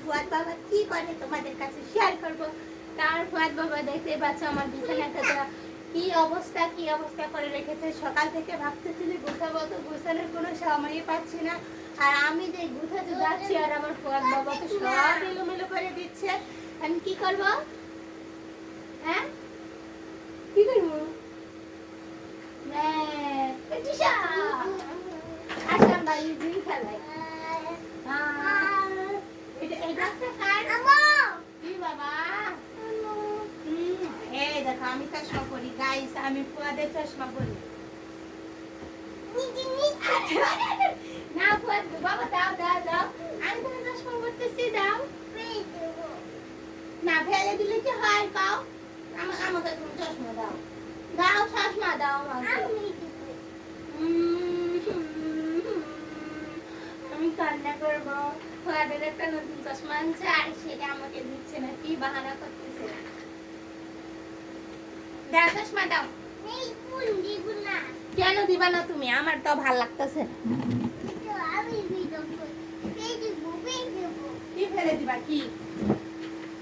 ফুয়াদ বাবা কি করে তোমাদের কাছে শেয়ার করব। তার ফুয়াদ বাবা দেখতে পাচ্ছ আমার বিছানাটা কি অবস্থা করে রেখেছে। সকাল থেকে ভাবতেছি যে গুছাবো, তো গুছানোর কোনো সময়ই পাচ্ছি না। আর আমি যে গুছাতে যাচ্ছি আর আমার ফুয়াদ বাবা তো সব এলোমেলো করে দিচ্ছে। আমি কি করব? হ্যাঁ কি করবো? আসলাম বাড়ি জিম খেলায়। দেখো আমি চশমা পরি গাইস, আমি ফুয়াদের চশমা পরি না। ফুয়াদ বাবা দাও দাও দাও, আমি তোমার চশমা পরতেছি, দাও না। ফেলে দিলে কি হয় কাও? আমাকে তুমি চশমা দাও, দাও চশমা দাও আমাকে। আমি কান্না করবো। ফুয়াদের একটা নতুন চশমা আনছে আর সেটা আমাকে দিচ্ছে না, কি বাহানা করতেছে। দাও চশমা দাও। কেন দিবা না তুমি? আমার তো ভাল লাগতেছে। কি ফেলে দিবা? কি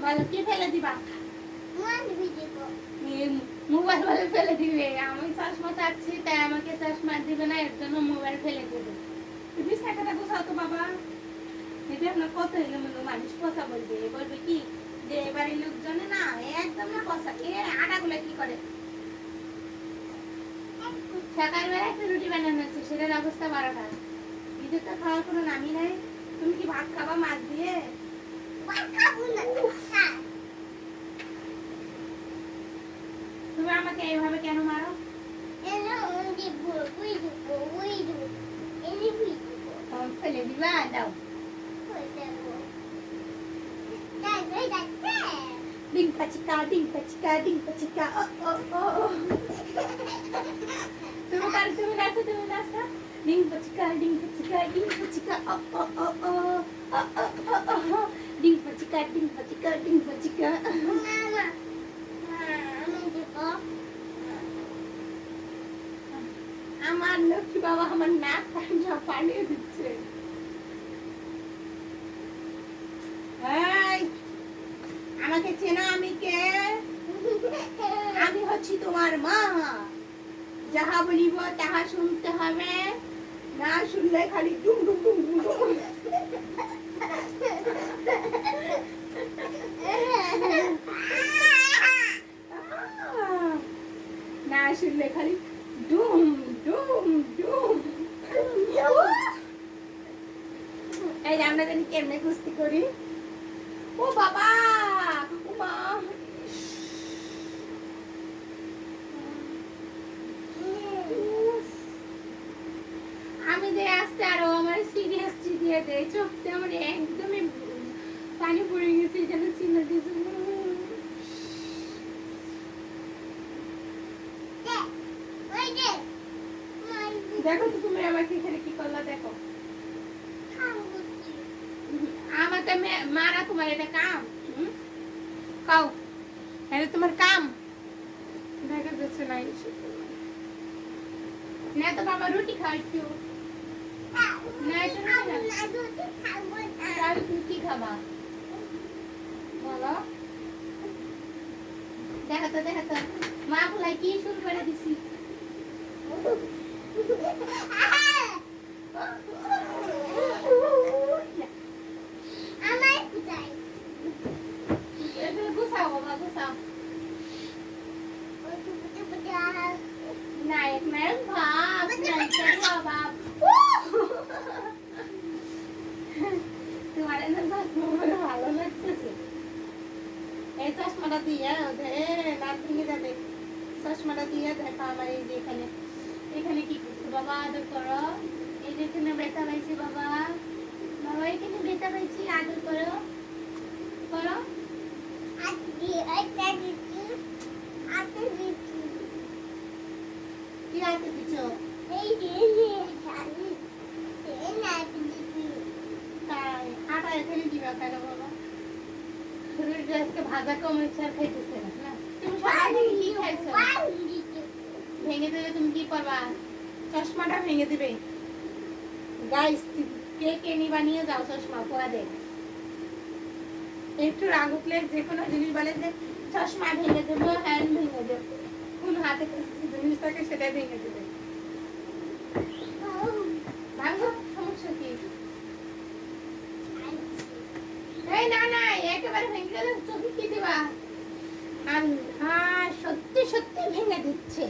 বলো, কি ফেলে দিবা? মোবাইল বলে ফেলে দিবে? আমি চশমা চাচ্ছি তাই আমাকে চশমা দিবে না, এর জন্য মোবাইল ফেলে দিবে। তুমি টাকাটা গোছাও তো বাবা। এটা আপনার কত এলোমেলো মানুষ কথা বলবে, বলবে কি যে এবারের লোকজনে না একদম না কথা। এ আটাগুলো কি করে? সকালবেলা একটা রুটি বানানো হচ্ছে, সেটার অবস্থা 12টা। নিজের তো খাওয়ার কোনো নামই নাই। তুমি কি ভাত খাবা মাছ দিয়ে? তুমি আমাকে এইভাবে কেন মারো? ফেলে দিবা? দাও। ডিং পাচিকা ডিং পাচিকা ডিং পাচিকা। তুমি নাচো ডিং পাচিকা ডিং পাচিকা ডিং পাচিকা ডিং পাচিকা ডিং পাচিকা ডিং পাচিকা। আমার লক্ষ্মী বাবা আমার নাক পানিয়ে দিচ্ছে। আমাকে চেনো? আমি কে? আমি হচ্ছি তোমার মা। যাহা বলিব তাহা শুনতে হবে, না শুনলে খালি ডুম ডুম ডুম ডুম ডুম। না শুনলে খালি ডুম ডুম ডুম। এই যে আমরা জানি কেমনে কুস্তি করি। ও বাবা, ও মা, আমি যে আসতে আরো আমার সিরিয়াস দিয়ে দেয় চোখতে আমার একদমই পানি পড়ে গেছে, যেন চিন্তা দিয়েছে। দেখো তো তুমি আমাকে এখানে কি করলা, দেখো। আমাকে মারা তোমার এটা কাম? কাও এটা তোমার কাম? দেখা যাচ্ছে না। না তো বাবা রুটি খাও একটু। তুমি কি খাবা বলো? দেখা তো মা ফুলাই কি শুরু করে দিছি। গুছাও বাবা গুছাও। নায়ক নায়ক ভাব ভাব। তোমার ভালো লাগতেছে এই চশমাটা দিয়ে। নাক ভেঙে যাবে। চশমাটা দিয়ে দেখো আমার এই যে এখানে এখানে কি করছো বাবা, আদর করো। এই যে এখানে ব্যথা পাইছি বাবা, বাবা এখানে ব্যথা পাইছি, আদর করো করো। কি হাতে দিচ্ছ? তাই আটা এখানে দিবা কেন বাবা? আজকে ভাজা কম ইচ্ছা খাইতেছে না। তুমি সকাল থেকে কি খাইছো? ভেঙে দিলে তুমি কি করবা? চশমাটা ভেঙে দিবে। গাইস কে কে নিবা নিয়ে যাও চশমা পরা দে। একটু রাগ উঠলে যে কোনো জিনিস বলে যে চশমা ভেঙে দেবো, হ্যান্ড ভেঙে দেবো, কোন হাতে জিনিস থাকে সেটাই ভেঙে দেবে। ভাঙো, সমস্যা কি? এই না না, একেবারে ভেঙে গেলে চোখে কি দিবা? আর হ্যাঁ, সত্যি সত্যি ভেঙে দিচ্ছে।